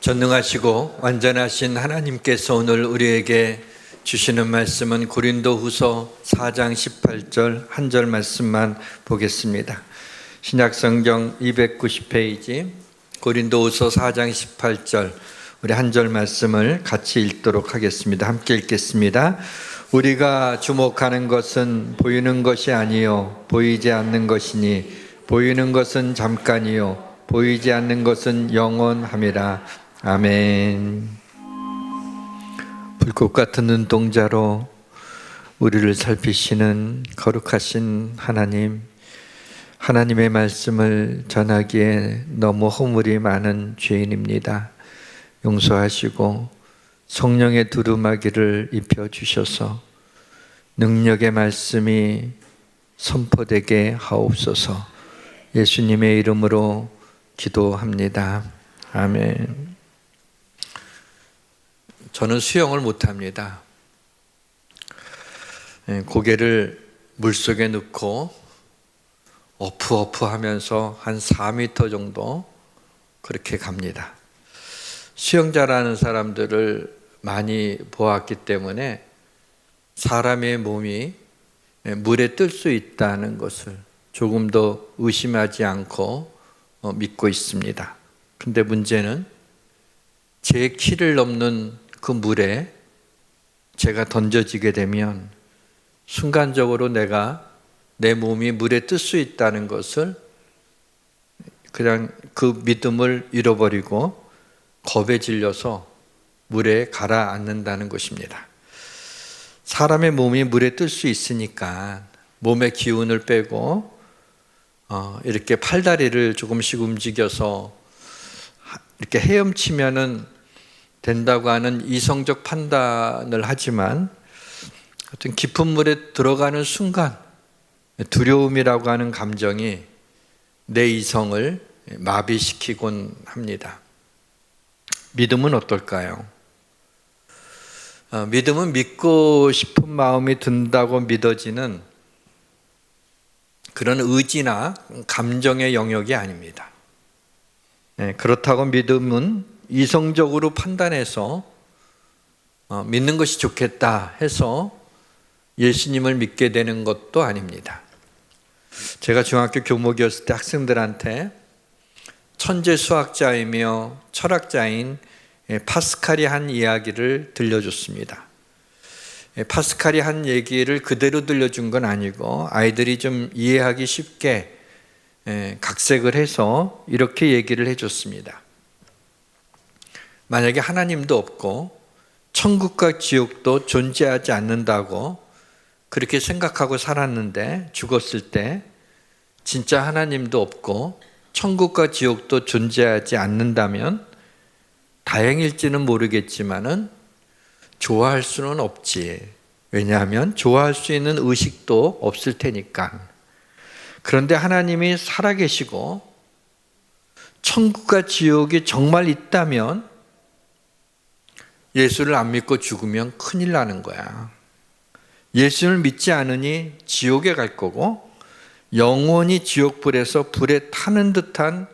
전능하시고 완전하신 하나님께서 오늘 우리에게 주시는 말씀은 고린도후서 4장 18절 한 절 말씀만 보겠습니다. 신약성경 290페이지 고린도후서 4장 18절 우리 한 절 말씀을 같이 읽도록 하겠습니다. 함께 읽겠습니다. 우리가 주목하는 것은 보이는 것이 아니요 보이지 않는 것이니 보이는 것은 잠깐이요 보이지 않는 것은 영원함이라. 아멘. 불꽃 같은 눈동자로 우리를 살피시는 거룩하신 하나님, 하나님의 말씀을 전하기에 너무 허물이 많은 죄인입니다. 용서하시고 성령의 두루마기를 입혀주셔서 능력의 말씀이 선포되게 하옵소서. 예수님의 이름으로 기도합니다. 아멘. 저는 수영을 못합니다. 고개를 물속에 넣고 어프어프 하면서 한 4m 정도 그렇게 갑니다. 수영 잘하는 사람들을 많이 보았기 때문에 사람의 몸이 물에 뜰 수 있다는 것을 조금 더 의심하지 않고 믿고 있습니다. 근데 문제는 제 키를 넘는 그 물에 제가 던져지게 되면 순간적으로 내 몸이 물에 뜰 수 있다는 것을 그냥 그 믿음을 잃어버리고 겁에 질려서 물에 가라앉는다는 것입니다. 사람의 몸이 물에 뜰 수 있으니까 몸의 기운을 빼고 이렇게 팔다리를 조금씩 움직여서 이렇게 헤엄치면은 된다고 하는 이성적 판단을 하지만 어떤 깊은 물에 들어가는 순간 두려움이라고 하는 감정이 내 이성을 마비시키곤 합니다. 믿음은 어떨까요? 믿음은 믿고 싶은 마음이 든다고 믿어지는 그런 의지나 감정의 영역이 아닙니다. 그렇다고 믿음은 이성적으로 판단해서 믿는 것이 좋겠다 해서 예수님을 믿게 되는 것도 아닙니다. 제가 중학교 교목이었을 때 학생들한테 천재 수학자이며 철학자인 파스칼이 한 이야기를 들려줬습니다. 파스칼이 한 얘기를 그대로 들려준 건 아니고 아이들이 좀 이해하기 쉽게 각색을 해서 이렇게 얘기를 해줬습니다. 만약에 하나님도 없고 천국과 지옥도 존재하지 않는다고 그렇게 생각하고 살았는데 죽었을 때 진짜 하나님도 없고 천국과 지옥도 존재하지 않는다면 다행일지는 모르겠지만은 좋아할 수는 없지. 왜냐하면 좋아할 수 있는 의식도 없을 테니까. 그런데 하나님이 살아계시고 천국과 지옥이 정말 있다면 예수를 안 믿고 죽으면 큰일 나는 거야. 예수를 믿지 않으니 지옥에 갈 거고 영원히 지옥불에서 불에 타는 듯한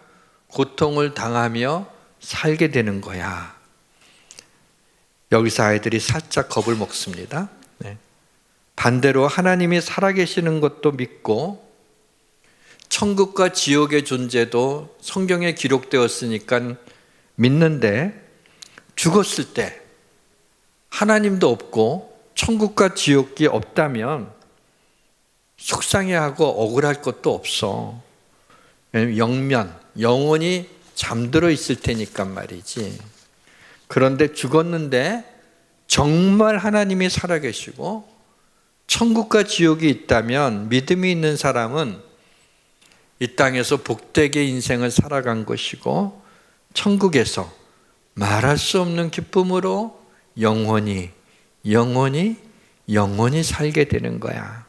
고통을 당하며 살게 되는 거야. 여기서 아이들이 살짝 겁을 먹습니다. 반대로 하나님이 살아계시는 것도 믿고 천국과 지옥의 존재도 성경에 기록되었으니까 믿는데 죽었을 때 하나님도 없고 천국과 지옥이 없다면 속상해하고 억울할 것도 없어. 왜냐면 영원히 잠들어 있을 테니까 말이지. 그런데 죽었는데 정말 하나님이 살아계시고 천국과 지옥이 있다면 믿음이 있는 사람은 이 땅에서 복되게 인생을 살아간 것이고 천국에서 말할 수 없는 기쁨으로 영원히 살게 되는 거야.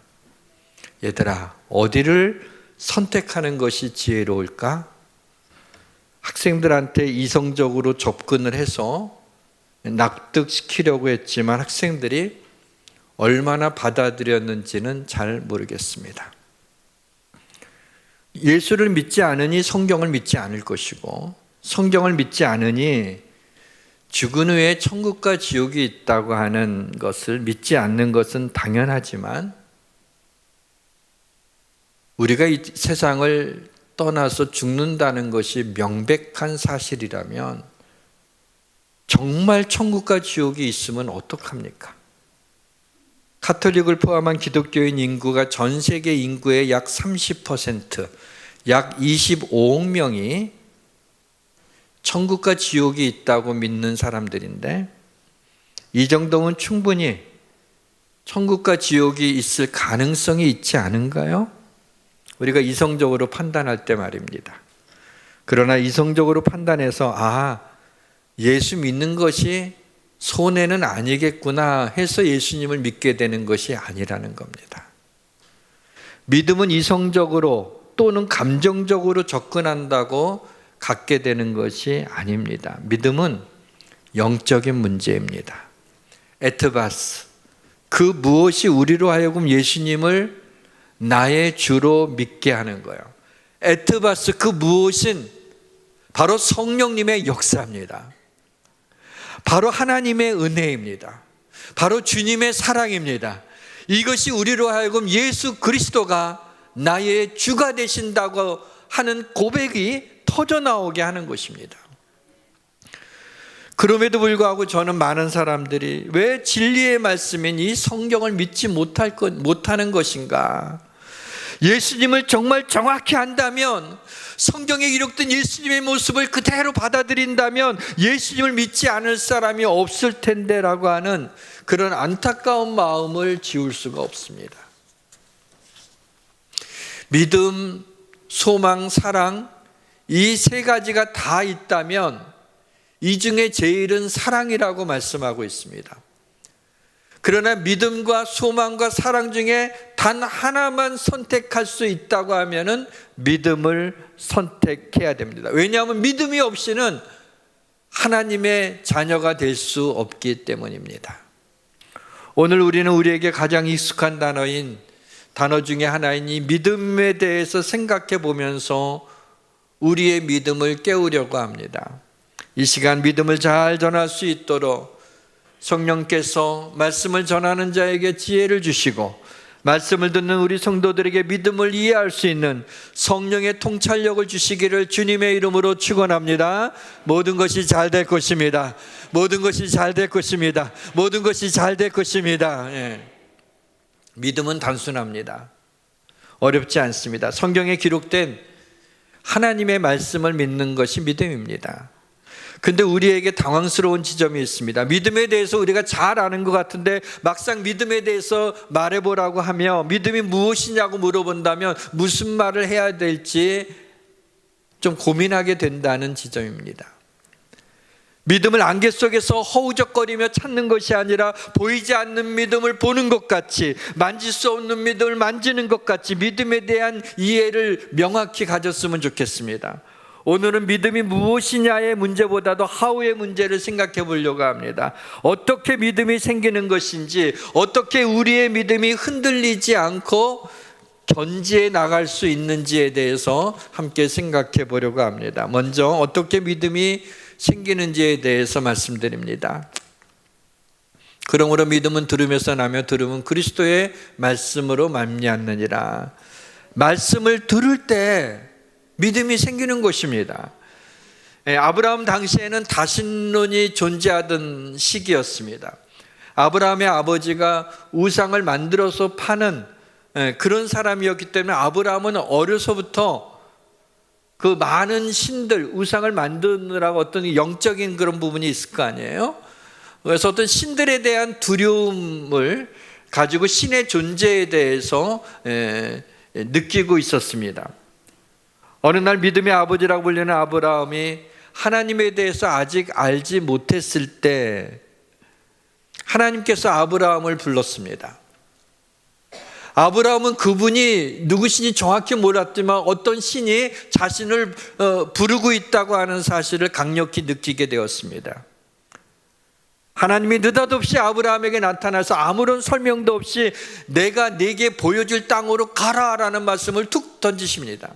얘들아, 어디를 선택하는 것이 지혜로울까? 학생들한테 이성적으로 접근을 해서 납득시키려고 했지만 학생들이 얼마나 받아들였는지는 잘 모르겠습니다. 예수를 믿지 않으니 성경을 믿지 않을 것이고 성경을 믿지 않으니 죽은 후에 천국과 지옥이 있다고 하는 것을 믿지 않는 것은 당연하지만 우리가 이 세상을 떠나서 죽는다는 것이 명백한 사실이라면 정말 천국과 지옥이 있으면 어떡합니까? 가톨릭을 포함한 기독교인 인구가 전 세계 인구의 약 30%, 약 25억 명이 천국과 지옥이 있다고 믿는 사람들인데 이 정도면 충분히 천국과 지옥이 있을 가능성이 있지 않은가요? 우리가 이성적으로 판단할 때 말입니다. 그러나 이성적으로 판단해서 예수 믿는 것이 손해는 아니겠구나 해서 예수님을 믿게 되는 것이 아니라는 겁니다. 믿음은 이성적으로 또는 감정적으로 접근한다고 갖게 되는 것이 아닙니다. 믿음은 영적인 문제입니다. 에트바스, 그 무엇이 우리로 하여금 예수님을 나의 주로 믿게 하는 거예요. 에트바스, 그 무엇은 바로 성령님의 역사입니다. 바로 하나님의 은혜입니다. 바로 주님의 사랑입니다. 이것이 우리로 하여금 예수 그리스도가 나의 주가 되신다고 하는 고백이 터져나오게 하는 것입니다. 그럼에도 불구하고 저는 많은 사람들이 왜 진리의 말씀인 이 성경을 믿지 못하는 것인가? 예수님을 정말 정확히 안다면, 성경에 기록된 예수님의 모습을 그대로 받아들인다면 예수님을 믿지 않을 사람이 없을 텐데 라고 하는 그런 안타까운 마음을 지울 수가 없습니다. 믿음, 소망, 사랑, 이 세 가지가 다 있다면 이 중에 제일은 사랑이라고 말씀하고 있습니다. 그러나 믿음과 소망과 사랑 중에 단 하나만 선택할 수 있다고 하면은 믿음을 선택해야 됩니다. 왜냐하면 믿음이 없이는 하나님의 자녀가 될 수 없기 때문입니다. 오늘 우리는 우리에게 가장 익숙한 단어 중에 하나인 이 믿음에 대해서 생각해 보면서 우리의 믿음을 깨우려고 합니다. 이 시간 믿음을 잘 전할 수 있도록 성령께서 말씀을 전하는 자에게 지혜를 주시고 말씀을 듣는 우리 성도들에게 믿음을 이해할 수 있는 성령의 통찰력을 주시기를 주님의 이름으로 축원합니다. 모든 것이 잘 될 것입니다. 모든 것이 잘 될 것입니다. 모든 것이 잘 될 것입니다. 믿음은 단순합니다. 어렵지 않습니다. 성경에 기록된 하나님의 말씀을 믿는 것이 믿음입니다. 근데 우리에게 당황스러운 지점이 있습니다. 믿음에 대해서 우리가 잘 아는 것 같은데 막상 믿음에 대해서 말해보라고 하며 믿음이 무엇이냐고 물어본다면 무슨 말을 해야 될지 좀 고민하게 된다는 지점입니다. 믿음을 안개 속에서 허우적거리며 찾는 것이 아니라 보이지 않는 믿음을 보는 것 같이, 만질 수 없는 믿음을 만지는 것 같이 믿음에 대한 이해를 명확히 가졌으면 좋겠습니다. 오늘은 믿음이 무엇이냐의 문제보다도 하우의 문제를 생각해 보려고 합니다. 어떻게 믿음이 생기는 것인지, 어떻게 우리의 믿음이 흔들리지 않고 견지해 나갈 수 있는지에 대해서 함께 생각해 보려고 합니다. 먼저 어떻게 믿음이 생기는지에 대해서 말씀드립니다. 그러므로 믿음은 들으면서 나며 들음은 그리스도의 말씀으로 말미암느니라. 말씀을 들을 때 믿음이 생기는 것입니다. 아브라함 당시에는 다신론이 존재하던 시기였습니다. 아브라함의 아버지가 우상을 만들어서 파는 그런 사람이었기 때문에 아브라함은 어려서부터 그 많은 신들, 우상을 만드느라고 어떤 영적인 그런 부분이 있을 거 아니에요? 그래서 어떤 신들에 대한 두려움을 가지고 신의 존재에 대해서 느끼고 있었습니다. 어느 날 믿음의 아버지라고 불리는 아브라함이 하나님에 대해서 아직 알지 못했을 때 하나님께서 아브라함을 불렀습니다. 아브라함은 그분이 누구신지 정확히 몰랐지만 어떤 신이 자신을 부르고 있다고 하는 사실을 강력히 느끼게 되었습니다. 하나님이 느닷없이 아브라함에게 나타나서 아무런 설명도 없이 내가 네게 보여줄 땅으로 가라라는 말씀을 툭 던지십니다.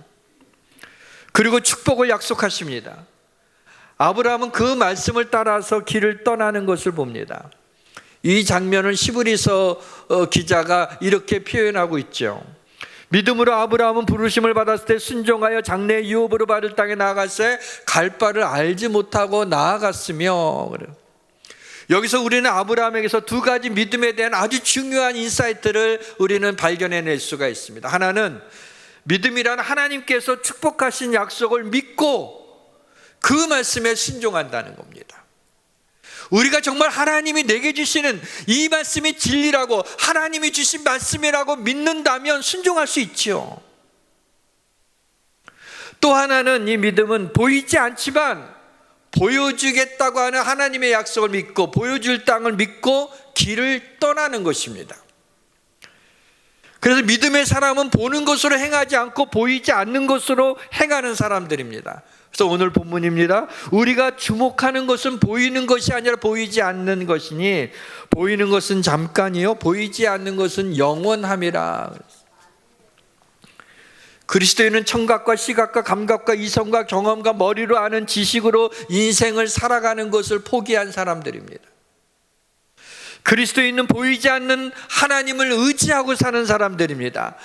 그리고 축복을 약속하십니다. 아브라함은 그 말씀을 따라서 길을 떠나는 것을 봅니다. 이 장면을 히브리서 기자가 이렇게 표현하고 있죠. 믿음으로 아브라함은 부르심을 받았을 때 순종하여 장래 유업으로 받을 땅에 나아갔을 때 갈 바를 알지 못하고 나아갔으며. 여기서 우리는 아브라함에게서 두 가지 믿음에 대한 아주 중요한 인사이트를 우리는 발견해낼 수가 있습니다. 하나는 믿음이란 하나님께서 축복하신 약속을 믿고 그 말씀에 순종한다는 겁니다. 우리가 정말 하나님이 내게 주시는 이 말씀이 진리라고, 하나님이 주신 말씀이라고 믿는다면 순종할 수 있죠. 또 하나는, 이 믿음은 보이지 않지만 보여주겠다고 하는 하나님의 약속을 믿고 보여줄 땅을 믿고 길을 떠나는 것입니다. 그래서 믿음의 사람은 보는 것으로 행하지 않고 보이지 않는 것으로 행하는 사람들입니다. 그래서 오늘 본문입니다. 우리가 주목하는 것은 보이는 것이 아니라 보이지 않는 것이니 보이는 것은 잠깐이요 보이지 않는 것은 영원함이라. 그리스도인은 청각과 시각과 감각과 이성과 경험과 머리로 아는 지식으로 인생을 살아가는 것을 포기한 사람들입니다. 그리스도인은 보이지 않는 하나님을 의지하고 사는 사람들입니다.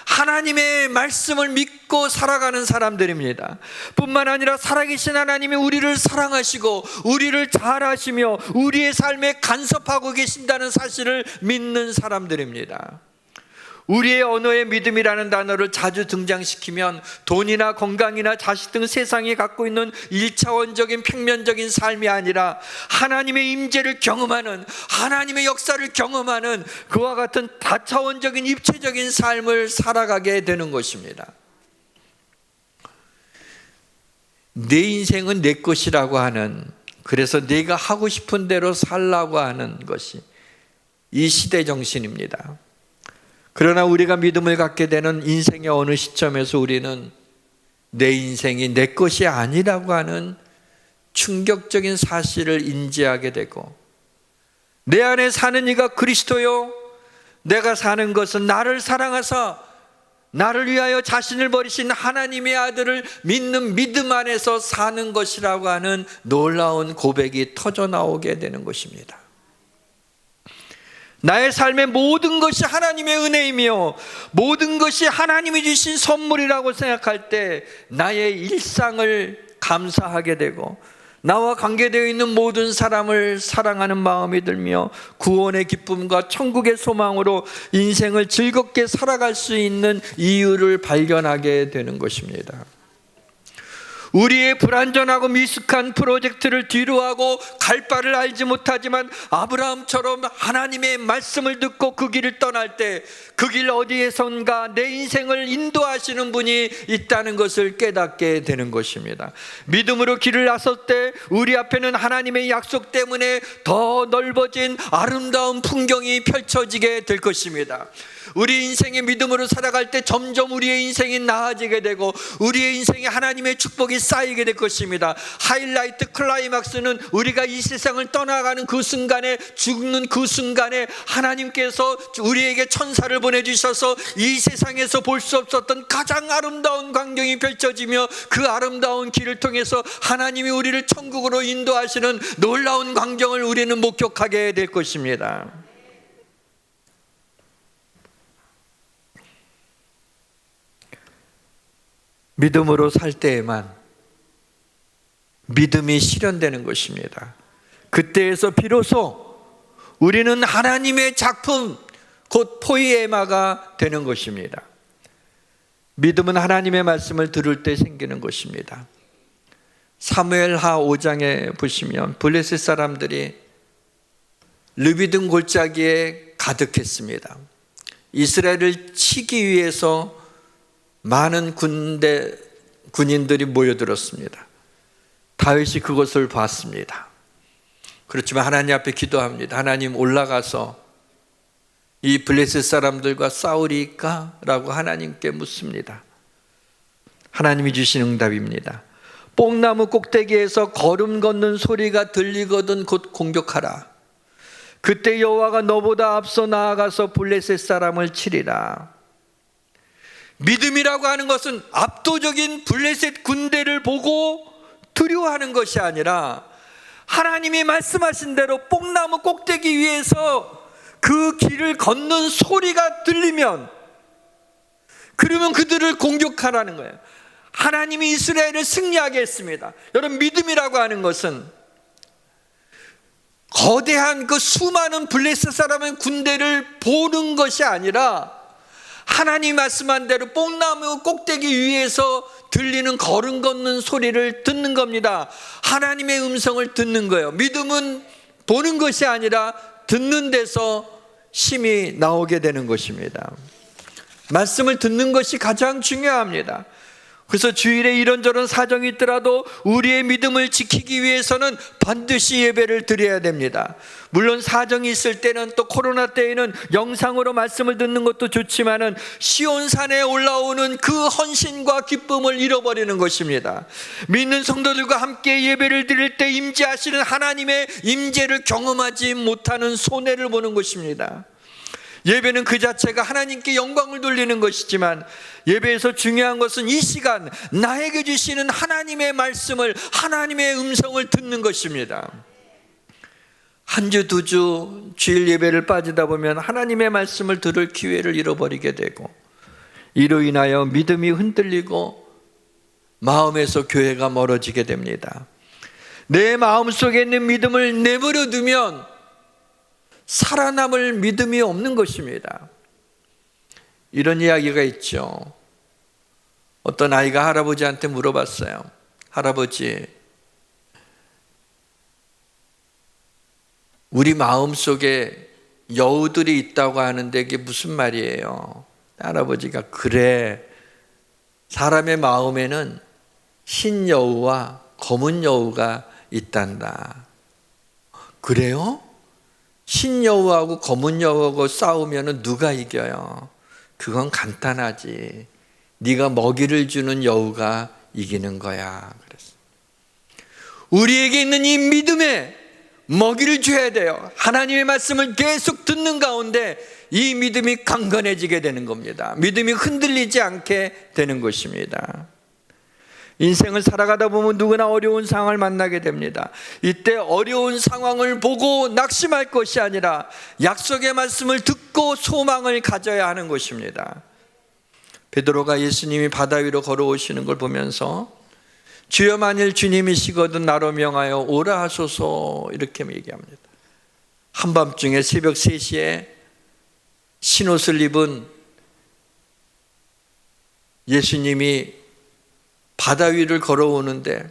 하나님의 말씀을 믿고 살아가는 사람들입니다. 뿐만 아니라 살아계신 하나님이 우리를 사랑하시고 우리를 잘 아시며 우리의 삶에 간섭하고 계신다는 사실을 믿는 사람들입니다. 우리의 언어에 믿음이라는 단어를 자주 등장시키면 돈이나 건강이나 자식 등 세상이 갖고 있는 1차원적인 평면적인 삶이 아니라 하나님의 임재를 경험하는, 하나님의 역사를 경험하는 그와 같은 다차원적인 입체적인 삶을 살아가게 되는 것입니다. 내 인생은 내 것이라고 하는, 그래서 내가 하고 싶은 대로 살라고 하는 것이 이 시대 정신입니다. 그러나 우리가 믿음을 갖게 되는 인생의 어느 시점에서 우리는 내 인생이 내 것이 아니라고 하는 충격적인 사실을 인지하게 되고, 내 안에 사는 이가 그리스도요, 내가 사는 것은 나를 사랑하사 나를 위하여 자신을 버리신 하나님의 아들을 믿는 믿음 안에서 사는 것이라고 하는 놀라운 고백이 터져 나오게 되는 것입니다. 나의 삶의 모든 것이 하나님의 은혜이며 모든 것이 하나님이 주신 선물이라고 생각할 때 나의 일상을 감사하게 되고 나와 관계되어 있는 모든 사람을 사랑하는 마음이 들며 구원의 기쁨과 천국의 소망으로 인생을 즐겁게 살아갈 수 있는 이유를 발견하게 되는 것입니다. 우리의 불완전하고 미숙한 프로젝트를 뒤로하고 갈 바를 알지 못하지만 아브라함처럼 하나님의 말씀을 듣고 그 길을 떠날 때 그 길 어디에선가 내 인생을 인도하시는 분이 있다는 것을 깨닫게 되는 것입니다. 믿음으로 길을 나설 때 우리 앞에는 하나님의 약속 때문에 더 넓어진 아름다운 풍경이 펼쳐지게 될 것입니다. 우리 인생의 믿음으로 살아갈 때 점점 우리의 인생이 나아지게 되고 우리의 인생에 하나님의 축복이 쌓이게 될 것입니다. 하이라이트 클라이막스는 우리가 이 세상을 떠나가는 그 순간에, 죽는 그 순간에 하나님께서 우리에게 천사를 보내주셔서 이 세상에서 볼 수 없었던 가장 아름다운 광경이 펼쳐지며 그 아름다운 길을 통해서 하나님이 우리를 천국으로 인도하시는 놀라운 광경을 우리는 목격하게 될 것입니다. 믿음으로 살 때에만 믿음이 실현되는 것입니다. 그때에서 비로소 우리는 하나님의 작품, 곧 포이에마가 되는 것입니다. 믿음은 하나님의 말씀을 들을 때 생기는 것입니다. 사무엘하 5장에 보시면 블레셋 사람들이 르비딤 골짜기에 가득했습니다. 이스라엘을 치기 위해서 많은 군인들이 모여들었습니다. 다윗이 그것을 봤습니다. 그렇지만 하나님 앞에 기도합니다. 하나님, 올라가서 이 블레셋 사람들과 싸우리까? 라고 하나님께 묻습니다. 하나님이 주신 응답입니다. 뽕나무 꼭대기에서 걸음 걷는 소리가 들리거든 곧 공격하라. 그때 여호와가 너보다 앞서 나아가서 블레셋 사람을 치리라. 믿음이라고 하는 것은 압도적인 블레셋 군대를 보고 두려워하는 것이 아니라 하나님이 말씀하신 대로 뽕나무 꼭대기 위에서 그 길을 걷는 소리가 들리면, 그러면 그들을 공격하라는 거예요. 하나님이 이스라엘을 승리하게 했습니다. 여러분, 믿음이라고 하는 것은 거대한 그 수많은 블레셋 사람의 군대를 보는 것이 아니라 하나님 말씀한 대로 뽕나무 꼭대기 위에서 들리는 걸음 걷는 소리를 듣는 겁니다. 하나님의 음성을 듣는 거예요. 믿음은 보는 것이 아니라 듣는 데서 힘이 나오게 되는 것입니다. 말씀을 듣는 것이 가장 중요합니다. 그래서 주일에 이런저런 사정이 있더라도 우리의 믿음을 지키기 위해서는 반드시 예배를 드려야 됩니다. 물론 사정이 있을 때는, 또 코로나 때에는 영상으로 말씀을 듣는 것도 좋지만은 시온산에 올라오는 그 헌신과 기쁨을 잃어버리는 것입니다. 믿는 성도들과 함께 예배를 드릴 때 임재하시는 하나님의 임재를 경험하지 못하는 손해를 보는 것입니다. 예배는 그 자체가 하나님께 영광을 돌리는 것이지만, 예배에서 중요한 것은 이 시간 나에게 주시는 하나님의 말씀을, 하나님의 음성을 듣는 것입니다. 한 주, 두 주 주일 예배를 빠지다 보면 하나님의 말씀을 들을 기회를 잃어버리게 되고, 이로 인하여 믿음이 흔들리고 마음에서 교회가 멀어지게 됩니다. 내 마음속에 있는 믿음을 내버려 두면 살아남을 믿음이 없는 것입니다. 이런 이야기가 있죠. 어떤 아이가 할아버지한테 물어봤어요. 할아버지, 우리 마음속에 여우들이 있다고 하는데 이게 무슨 말이에요? 할아버지가, 그래, 사람의 마음에는 흰 여우와 검은 여우가 있단다. 그래요? 흰 여우하고 검은 여우하고 싸우면 누가 이겨요? 그건 간단하지. 네가 먹이를 주는 여우가 이기는 거야. 그랬어. 우리에게 있는 이 믿음에 먹이를 줘야 돼요. 하나님의 말씀을 계속 듣는 가운데 이 믿음이 강건해지게 되는 겁니다. 믿음이 흔들리지 않게 되는 것입니다. 인생을 살아가다 보면 누구나 어려운 상황을 만나게 됩니다. 이때 어려운 상황을 보고 낙심할 것이 아니라 약속의 말씀을 듣고 소망을 가져야 하는 것입니다. 베드로가 예수님이 바다 위로 걸어오시는 걸 보면서 주여, 만일 주님이시거든 나로 명하여 오라 하소서, 이렇게 얘기합니다. 한밤중에 새벽 3시에 흰옷을 입은 예수님이 바다 위를 걸어오는데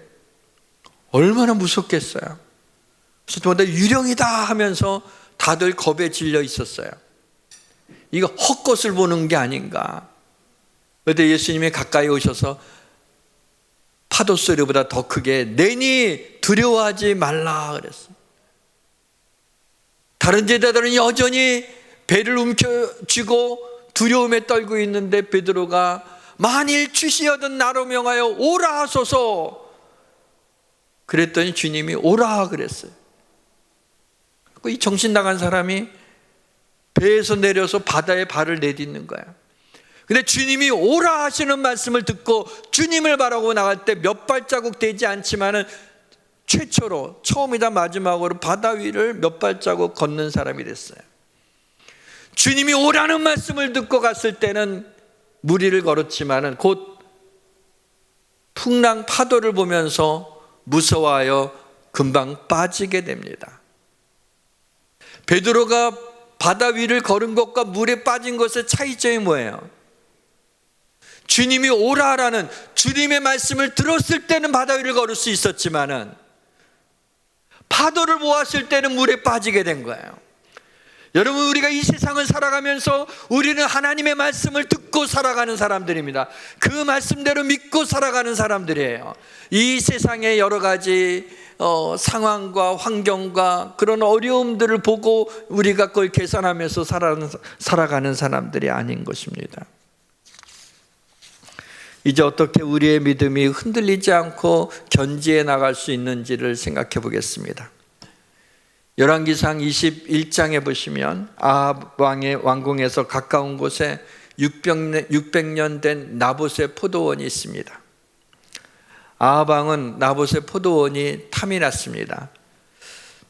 얼마나 무섭겠어요. 그래서 또 유령이다 하면서 다들 겁에 질려 있었어요. 이거 헛것을 보는 게 아닌가. 그런데 예수님이 가까이 오셔서 파도 소리보다 더 크게 내니 두려워하지 말라 그랬어요. 다른 제자들은 여전히 배를 움켜쥐고 두려움에 떨고 있는데 베드로가 만일 주시여든 나로 명하여 오라 하소서, 그랬더니 주님이 오라 그랬어요. 이 정신 나간 사람이 배에서 내려서 바다에 발을 내딛는 거야. 근데 주님이 오라 하시는 말씀을 듣고 주님을 바라고 나갈 때 몇 발자국 되지 않지만은 최초로, 처음이다 마지막으로 바다 위를 몇 발자국 걷는 사람이 됐어요. 주님이 오라는 말씀을 듣고 갔을 때는 무리를 걸었지만은 곧 풍랑 파도를 보면서 무서워하여 금방 빠지게 됩니다. 베드로가 바다 위를 걸은 것과 물에 빠진 것의 차이점이 뭐예요? 주님이 오라라는 주님의 말씀을 들었을 때는 바다 위를 걸을 수 있었지만은 파도를 보았을 때는 물에 빠지게 된 거예요. 여러분, 우리가 이 세상을 살아가면서 우리는 하나님의 말씀을 듣고 살아가는 사람들입니다. 그 말씀대로 믿고 살아가는 사람들이에요. 이 세상의 여러 가지 상황과 환경과 그런 어려움들을 보고 우리가 그걸 계산하면서 살아가는 사람들이 아닌 것입니다. 이제 어떻게 우리의 믿음이 흔들리지 않고 견지해 나갈 수 있는지를 생각해 보겠습니다. 열왕기상 21장에 보시면 아합 왕의 왕궁에서 가까운 곳에 600년 된 나봇의 포도원이 있습니다. 아합 왕은 나봇의 포도원이 탐이 났습니다.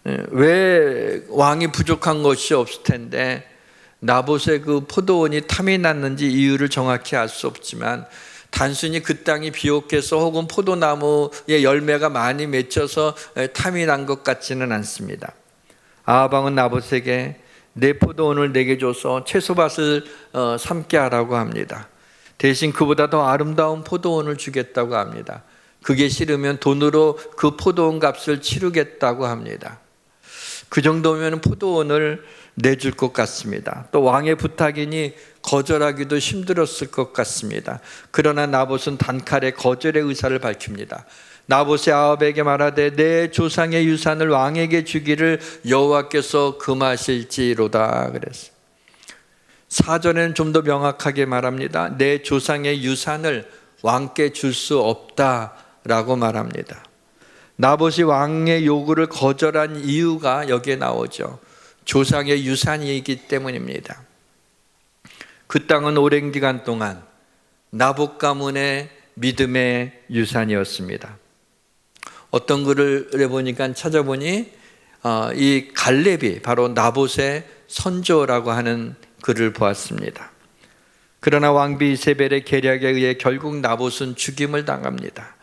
왜 왕이 부족한 것이 없을 텐데 나봇의 그 포도원이 탐이 났는지 이유를 정확히 알 수 없지만 단순히 그 땅이 비옥해서 혹은 포도나무의 열매가 많이 맺혀서 탐이 난 것 같지는 않습니다. 아합 왕은 나봇에게 내 포도원을 내게 줘서 채소밭을 삼게 하라고 합니다. 대신 그보다 더 아름다운 포도원을 주겠다고 합니다. 그게 싫으면 돈으로 그 포도원 값을 치르겠다고 합니다. 그 정도면 포도원을 내줄 것 같습니다. 또 왕의 부탁이니 거절하기도 힘들었을 것 같습니다. 그러나 나봇은 단칼에 거절의 의사를 밝힙니다. 나봇이 아합에게 말하되 내 조상의 유산을 왕에게 주기를 여호와께서 금하실지로다 그랬어요. 사전에는 좀 더 명확하게 말합니다. 내 조상의 유산을 왕께 줄 수 없다라고 말합니다. 나봇이 왕의 요구를 거절한 이유가 여기에 나오죠. 조상의 유산이기 때문입니다. 그 땅은 오랜 기간 동안 나봇 가문의 믿음의 유산이었습니다. 어떤 글을 보니까 찾아보니 이 갈렙이 바로 나봇의 선조라고 하는 글을 보았습니다. 그러나 왕비 이세벨의 계략에 의해 결국 나봇은 죽임을 당합니다.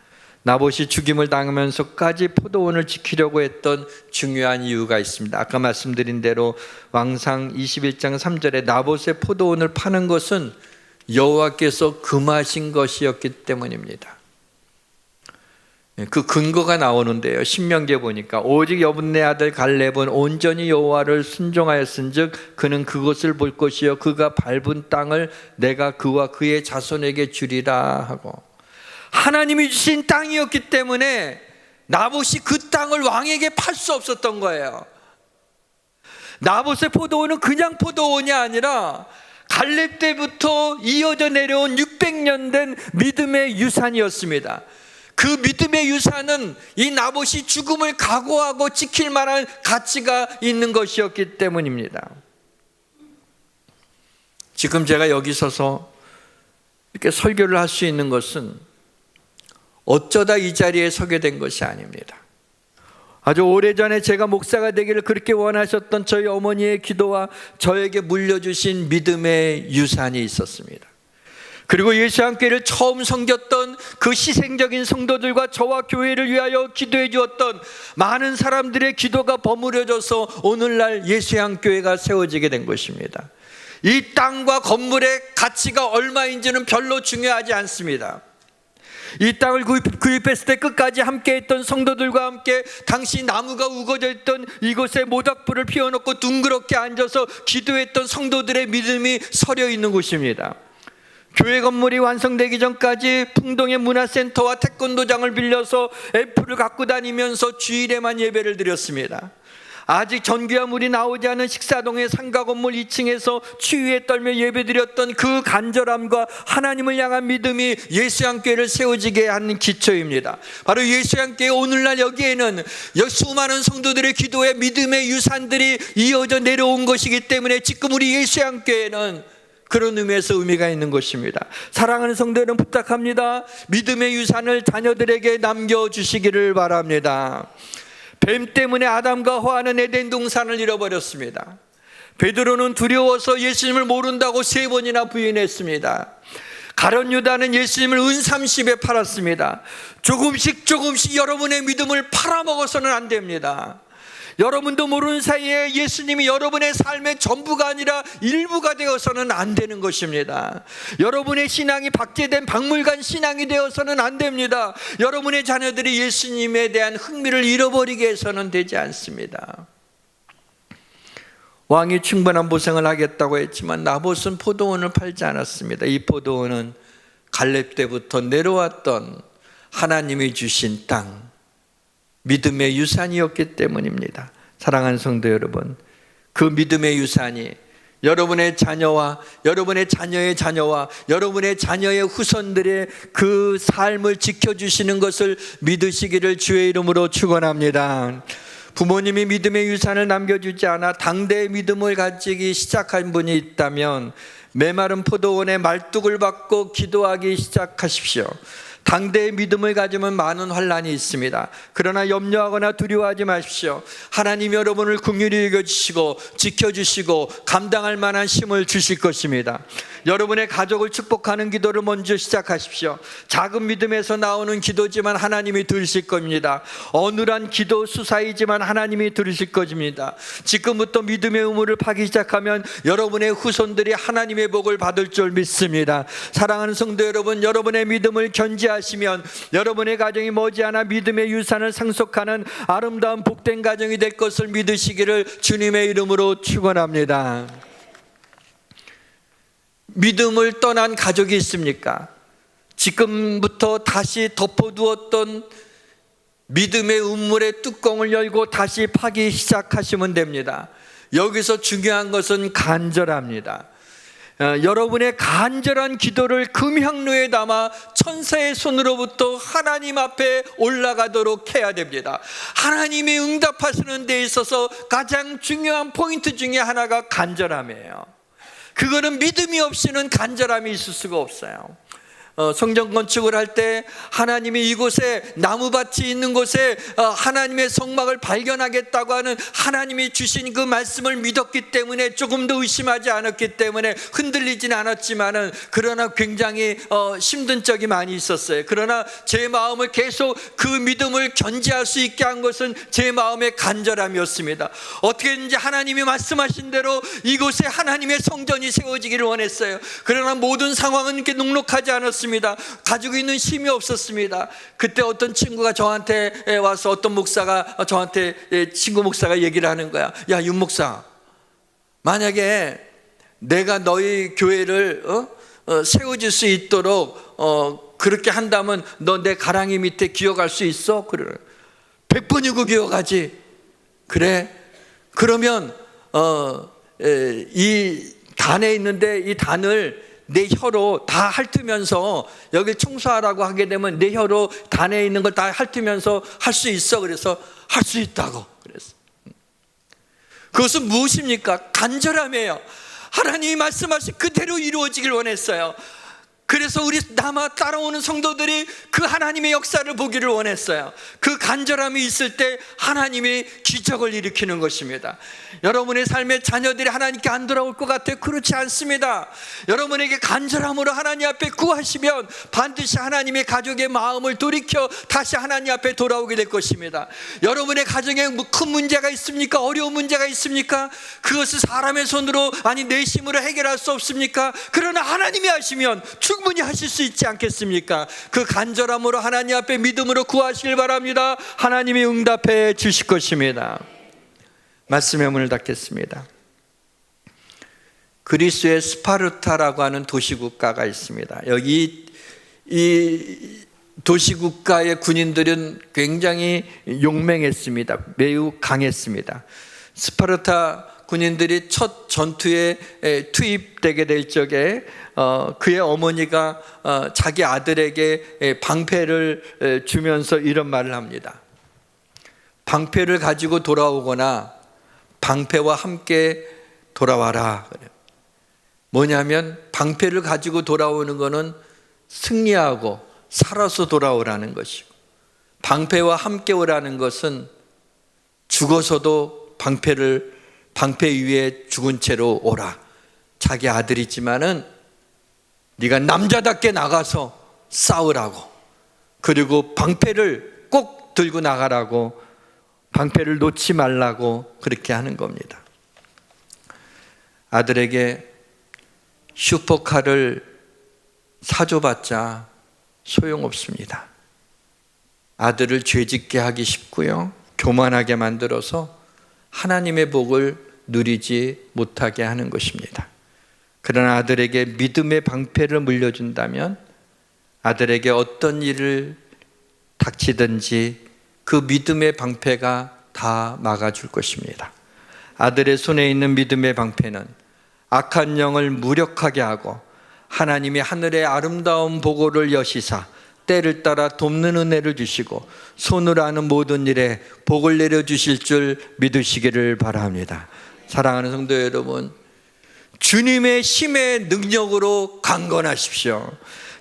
나봇이 죽임을 당하면서까지 포도원을 지키려고 했던 중요한 이유가 있습니다. 아까 말씀드린 대로 왕상 21장 3절에 나봇의 포도원을 파는 것은 여호와께서 금하신 것이었기 때문입니다. 그 근거가 나오는데요. 신명기에 보니까 오직 여분네 아들 갈렙은 온전히 여호와를 순종하였은즉 그는 그것을 볼 것이요 그가 밟은 땅을 내가 그와 그의 자손에게 주리라 하고, 하나님이 주신 땅이었기 때문에 나봇이 그 땅을 왕에게 팔 수 없었던 거예요. 나봇의 포도원은 그냥 포도원이 아니라 갈렙 때부터 이어져 내려온 600년 된 믿음의 유산이었습니다. 그 믿음의 유산은 이 나봇이 죽음을 각오하고 지킬 만한 가치가 있는 것이었기 때문입니다. 지금 제가 여기 서서 이렇게 설교를 할 수 있는 것은 어쩌다 이 자리에 서게 된 것이 아닙니다. 아주 오래전에 제가 목사가 되기를 그렇게 원하셨던 저희 어머니의 기도와 저에게 물려주신 믿음의 유산이 있었습니다. 그리고 예수님께를 처음 섬겼던 그 희생적인 성도들과 저와 교회를 위하여 기도해 주었던 많은 사람들의 기도가 버무려져서 오늘날 예수님교회가 세워지게 된 것입니다. 이 땅과 건물의 가치가 얼마인지는 별로 중요하지 않습니다. 이 땅을 구입했을 때 끝까지 함께했던 성도들과 함께 당시 나무가 우거져 있던 이곳에 모닥불을 피워놓고 둥그렇게 앉아서 기도했던 성도들의 믿음이 서려 있는 곳입니다. 교회 건물이 완성되기 전까지 풍동의 문화센터와 태권도장을 빌려서 앰프를 갖고 다니면서 주일에만 예배를 드렸습니다. 아직 전기와 물이 나오지 않은 식사동의 상가 건물 2층에서 추위에 떨며 예배드렸던 그 간절함과 하나님을 향한 믿음이 예수양교회를 세워지게 한 기초입니다. 바로 예수양교회 오늘날 여기에는 수많은 성도들의 기도에 믿음의 유산들이 이어져 내려온 것이기 때문에 지금 우리 예수양교회는 그런 의미에서 의미가 있는 것입니다. 사랑하는 성도 여러분, 부탁합니다. 믿음의 유산을 자녀들에게 남겨주시기를 바랍니다. 뱀 때문에 아담과 하와는 에덴 동산을 잃어버렸습니다. 베드로는 두려워서 예수님을 모른다고 3번이나 부인했습니다. 가룟 유다는 예수님을 은30에 팔았습니다. 조금씩 여러분의 믿음을 팔아먹어서는 안 됩니다. 여러분도 모르는 사이에 예수님이 여러분의 삶의 전부가 아니라 일부가 되어서는 안 되는 것입니다. 여러분의 신앙이 박제된 박물관 신앙이 되어서는 안 됩니다. 여러분의 자녀들이 예수님에 대한 흥미를 잃어버리게 해서는 되지 않습니다. 왕이 충분한 보상을 하겠다고 했지만 나봇은 포도원을 팔지 않았습니다. 이 포도원은 갈렙 때부터 내려왔던 하나님이 주신 땅, 믿음의 유산이었기 때문입니다. 사랑하는 성도 여러분, 그 믿음의 유산이 여러분의 자녀와 여러분의 자녀의 자녀와 여러분의 자녀의 후손들의 그 삶을 지켜주시는 것을 믿으시기를 주의 이름으로 축원합니다. 부모님이 믿음의 유산을 남겨주지 않아 당대의 믿음을 가지기 시작한 분이 있다면 메마른 포도원에 말뚝을 받고 기도하기 시작하십시오. 당대의 믿음을 가지면 많은 환난이 있습니다. 그러나 염려하거나 두려워하지 마십시오. 하나님 여러분을 긍휼히 여겨주시고 지켜주시고 감당할 만한 힘을 주실 것입니다. 여러분의 가족을 축복하는 기도를 먼저 시작하십시오. 작은 믿음에서 나오는 기도지만 하나님이 들으실 겁니다. 어눌한 기도 수사이지만 하나님이 들으실 것입니다. 지금부터 믿음의 우물을 파기 시작하면 여러분의 후손들이 하나님의 복을 받을 줄 믿습니다. 사랑하는 성도 여러분, 여러분의 믿음을 견지하시면 여러분의 가정이 머지않아 믿음의 유산을 상속하는 아름다운 복된 가정이 될 것을 믿으시기를 주님의 이름으로 축원합니다. 믿음을 떠난 가족이 있습니까? 지금부터 다시 덮어두었던 믿음의 우물의 뚜껑을 열고 다시 파기 시작하시면 됩니다. 여기서 중요한 것은 간절합니다. 여러분의 간절한 기도를 금향로에 담아 천사의 손으로부터 하나님 앞에 올라가도록 해야 됩니다. 하나님이 응답하시는 데 있어서 가장 중요한 포인트 중에 하나가 간절함이에요. 그거는 믿음이 없이는 간절함이 있을 수가 없어요. 성전 건축을 할 때 하나님이 이곳에 나무밭이 있는 곳에 하나님의 성막을 발견하겠다고 하는 하나님이 주신 그 말씀을 믿었기 때문에 조금도 의심하지 않았기 때문에 흔들리지는 않았지만은 그러나 굉장히 힘든 적이 많이 있었어요. 그러나 제 마음을 계속 그 믿음을 견지할 수 있게 한 것은 제 마음의 간절함이었습니다. 어떻게든지 하나님이 말씀하신 대로 이곳에 하나님의 성전이 세워지기를 원했어요. 그러나 모든 상황은 이렇게 녹록하지 않았습니다. 가지고 있는 힘이 없었습니다. 그때 어떤 친구가 저한테 와서 어떤 목사가 저한테 친구 목사가 얘기를 하는 거야. 야, 윤 목사, 만약에 내가 너희 교회를 세워질 수 있도록 그렇게 한다면 너 내 가랑이 밑에 기어갈 수 있어? 그래. 100번이고 기어가지. 그래. 그러면 이 단에 있는데 이 단을 내 혀로 다 핥으면서 여기 청소하라고 하게 되면 내 혀로 단에 있는 걸 다 핥으면서 할 수 있어. 그래서 할 수 있다고 그랬어. 그것은 무엇입니까? 간절함이에요. 하나님이 말씀하신 그대로 이루어지길 원했어요. 그래서 우리 남아 따라오는 성도들이 그 하나님의 역사를 보기를 원했어요. 그 간절함이 있을 때 하나님이 기적을 일으키는 것입니다. 여러분의 삶의 자녀들이 하나님께 안 돌아올 것 같아요? 그렇지 않습니다. 여러분에게 간절함으로 하나님 앞에 구하시면 반드시 하나님의 가족의 마음을 돌이켜 다시 하나님 앞에 돌아오게 될 것입니다. 여러분의 가정에 큰 문제가 있습니까? 어려운 문제가 있습니까? 그것을 사람의 손으로 아니 내 힘으로 해결할 수 없습니까? 그러나 하나님이 하시면 충분히 하실 수 있지 않겠습니까? 그 간절함으로 하나님 앞에 믿음으로 구하시길 바랍니다. 하나님이 응답해 주실 것입니다. 말씀의 문을 닫겠습니다. 그리스의 스파르타라고 하는 도시국가가 있습니다. 여기 이 도시국가의 군인들은 굉장히 용맹했습니다. 매우 강했습니다. 스파르타 군인들이 첫 전투에 투입되게 될 적에 그의 어머니가 자기 아들에게 방패를 주면서 이런 말을 합니다. 방패를 가지고 돌아오거나 방패와 함께 돌아와라. 뭐냐면 방패를 가지고 돌아오는 것은 승리하고 살아서 돌아오라는 것이고, 방패와 함께 오라는 것은 죽어서도 방패 위에 죽은 채로 오라. 자기 아들이지만은 네가 남자답게 나가서 싸우라고, 그리고 방패를 꼭 들고 나가라고, 방패를 놓지 말라고 그렇게 하는 겁니다. 아들에게 슈퍼카를 사줘봤자 소용없습니다. 아들을 죄짓게 하기 쉽고요, 교만하게 만들어서 하나님의 복을 누리지 못하게 하는 것입니다. 그러나 아들에게 믿음의 방패를 물려준다면 아들에게 어떤 일을 닥치든지 그 믿음의 방패가 다 막아줄 것입니다. 아들의 손에 있는 믿음의 방패는 악한 영을 무력하게 하고 하나님이 하늘의 아름다운 보고를 여시사 때를 따라 돕는 은혜를 주시고 손으로 하는 모든 일에 복을 내려주실 줄 믿으시기를 바랍니다. 사랑하는 성도 여러분, 주님의 힘의 능력으로 강건하십시오.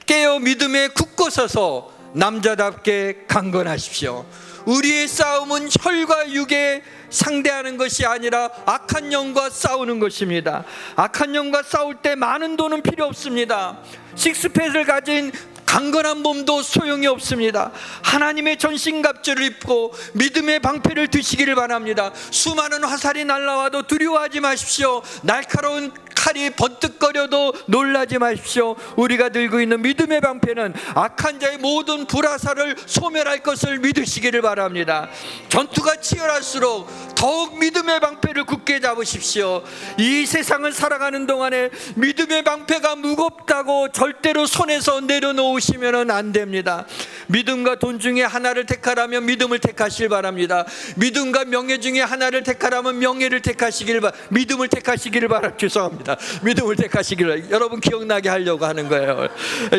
깨어 믿음에 굳고 서서 남자답게 강건하십시오. 우리의 싸움은 혈과 육에 상대하는 것이 아니라 악한 영과 싸우는 것입니다. 악한 영과 싸울 때 많은 돈은 필요 없습니다. 식스팩을 가진 강건한 몸도 소용이 없습니다. 하나님의 전신갑주를 입고 믿음의 방패를 드시기를 바랍니다. 수많은 화살이 날아와도 두려워하지 마십시오. 날카로운 칼이 번뜩거려도 놀라지 마십시오. 우리가 들고 있는 믿음의 방패는 악한 자의 모든 불화살을 소멸할 것을 믿으시기를 바랍니다. 전투가 치열할수록 더욱 믿음의 방패를 굳게 잡으십시오. 이 세상을 살아가는 동안에 믿음의 방패가 무겁다고 절대로 손에서 내려놓으시면 안 됩니다. 믿음과 돈 중에 하나를 택하라면 믿음을 택하시길 바랍니다. 믿음과 명예 중에 하나를 택하라면 명예를 택하시길 믿음을 택하시기를 바랍니다. 죄송합니다. 믿음을 택하시기를 여러분 기억나게 하려고 하는 거예요.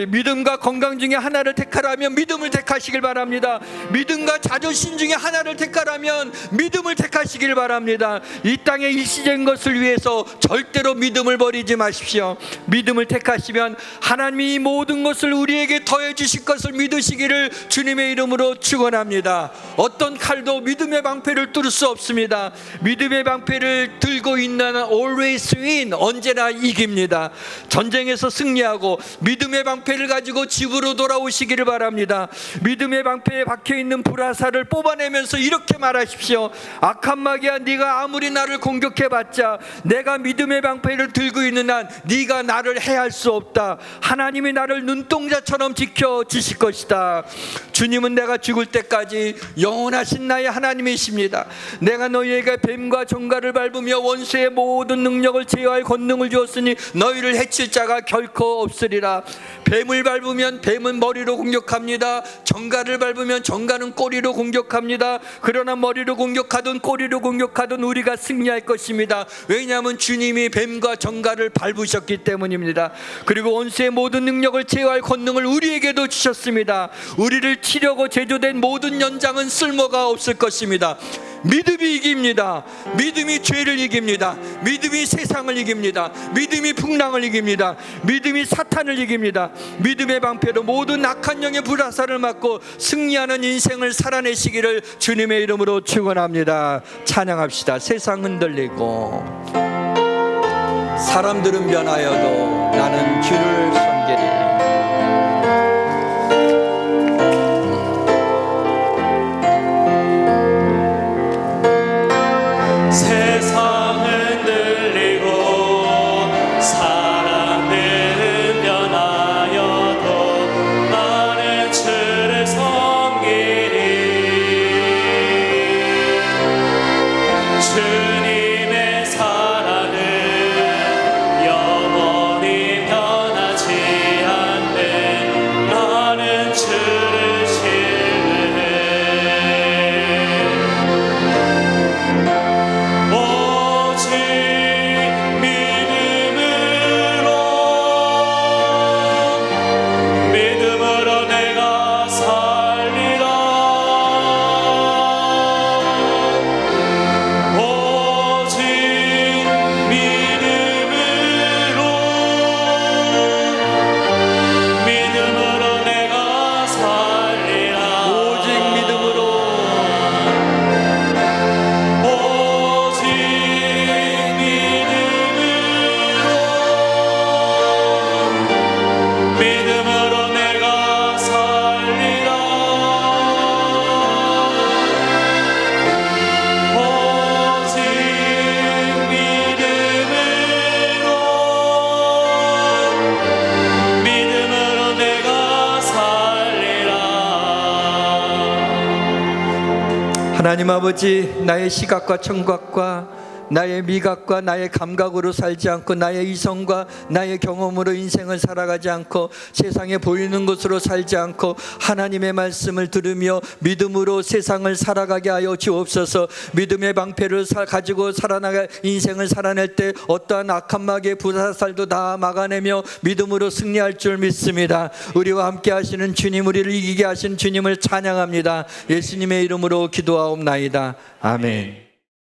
믿음과 건강 중에 하나를 택하라면 믿음을 택하시길 바랍니다. 믿음과 자존심 중에 하나를 택하라면 믿음을 택하시길 바랍니다. 이 땅의 일시적인 것을 위해서 절대로 믿음을 버리지 마십시오. 믿음을 택하시면 하나님이 모든 것을 우리에게 더해 주실 것을 믿으시기를 주님의 이름으로 축원합니다. 어떤 칼도 믿음의 방패를 뚫을 수 없습니다. 믿음의 방패를 들고 있는 always win, 언제나 이깁니다. 전쟁에서 승리하고 믿음의 방패를 가지고 집으로 돌아오시기를 바랍니다. 믿음의 방패에 박혀있는 불화살을 뽑아내면서 이렇게 말하십시오. 악한 마귀야, 네가 아무리 나를 공격해봤자 내가 믿음의 방패를 들고 있는 한 네가 나를 해할 수 없다. 하나님이 나를 눈동자처럼 지켜주실 것이다. 주님은 내가 죽을 때까지 영원하신 나의 하나님이십니다. 내가 너희에게 뱀과 정갈을 밟으며 원수의 모든 능력을 제어할 권능을 주었으니 너희를 해칠 자가 결코 없으리라. 뱀을 밟으면 뱀은 머리로 공격합니다. 정갈을 밟으면 정갈은 꼬리로 공격합니다. 그러나 머리로 공격하든 꼬리로 공격하든 우리가 승리할 것입니다. 왜냐하면 주님이 뱀과 정갈을 밟으셨기 때문입니다. 그리고 원수의 모든 능력을 제어할 권능을 우리에게도 주셨습니다. 우리를 치려고 제조된 모든 연장은 쓸모가 없을 것입니다. 믿음이 이깁니다. 믿음이 죄를 이깁니다. 믿음이 세상을 이깁니다. 믿음이 풍랑을 이깁니다. 믿음이 사탄을 이깁니다. 믿음의 방패로 모든 악한 영의 불화살을 맞고 승리하는 인생을 살아내시기를 주님의 이름으로 축원합니다. 찬양합시다. 세상 흔들리고 사람들은 변하여도 나는 주를 섬기리. 하나님 아버지, 나의 시각과 청각과 나의 미각과 나의 감각으로 살지 않고 나의 이성과 나의 경험으로 인생을 살아가지 않고 세상에 보이는 것으로 살지 않고 하나님의 말씀을 들으며 믿음으로 세상을 살아가게 하여 주옵소서. 믿음의 방패를 가지고 살아나가 인생을 살아낼 때 어떠한 악한 마귀의 불화살도 다 막아내며 믿음으로 승리할 줄 믿습니다. 우리와 함께 하시는 주님, 우리를 이기게 하신 주님을 찬양합니다. 예수님의 이름으로 기도하옵나이다. 아멘.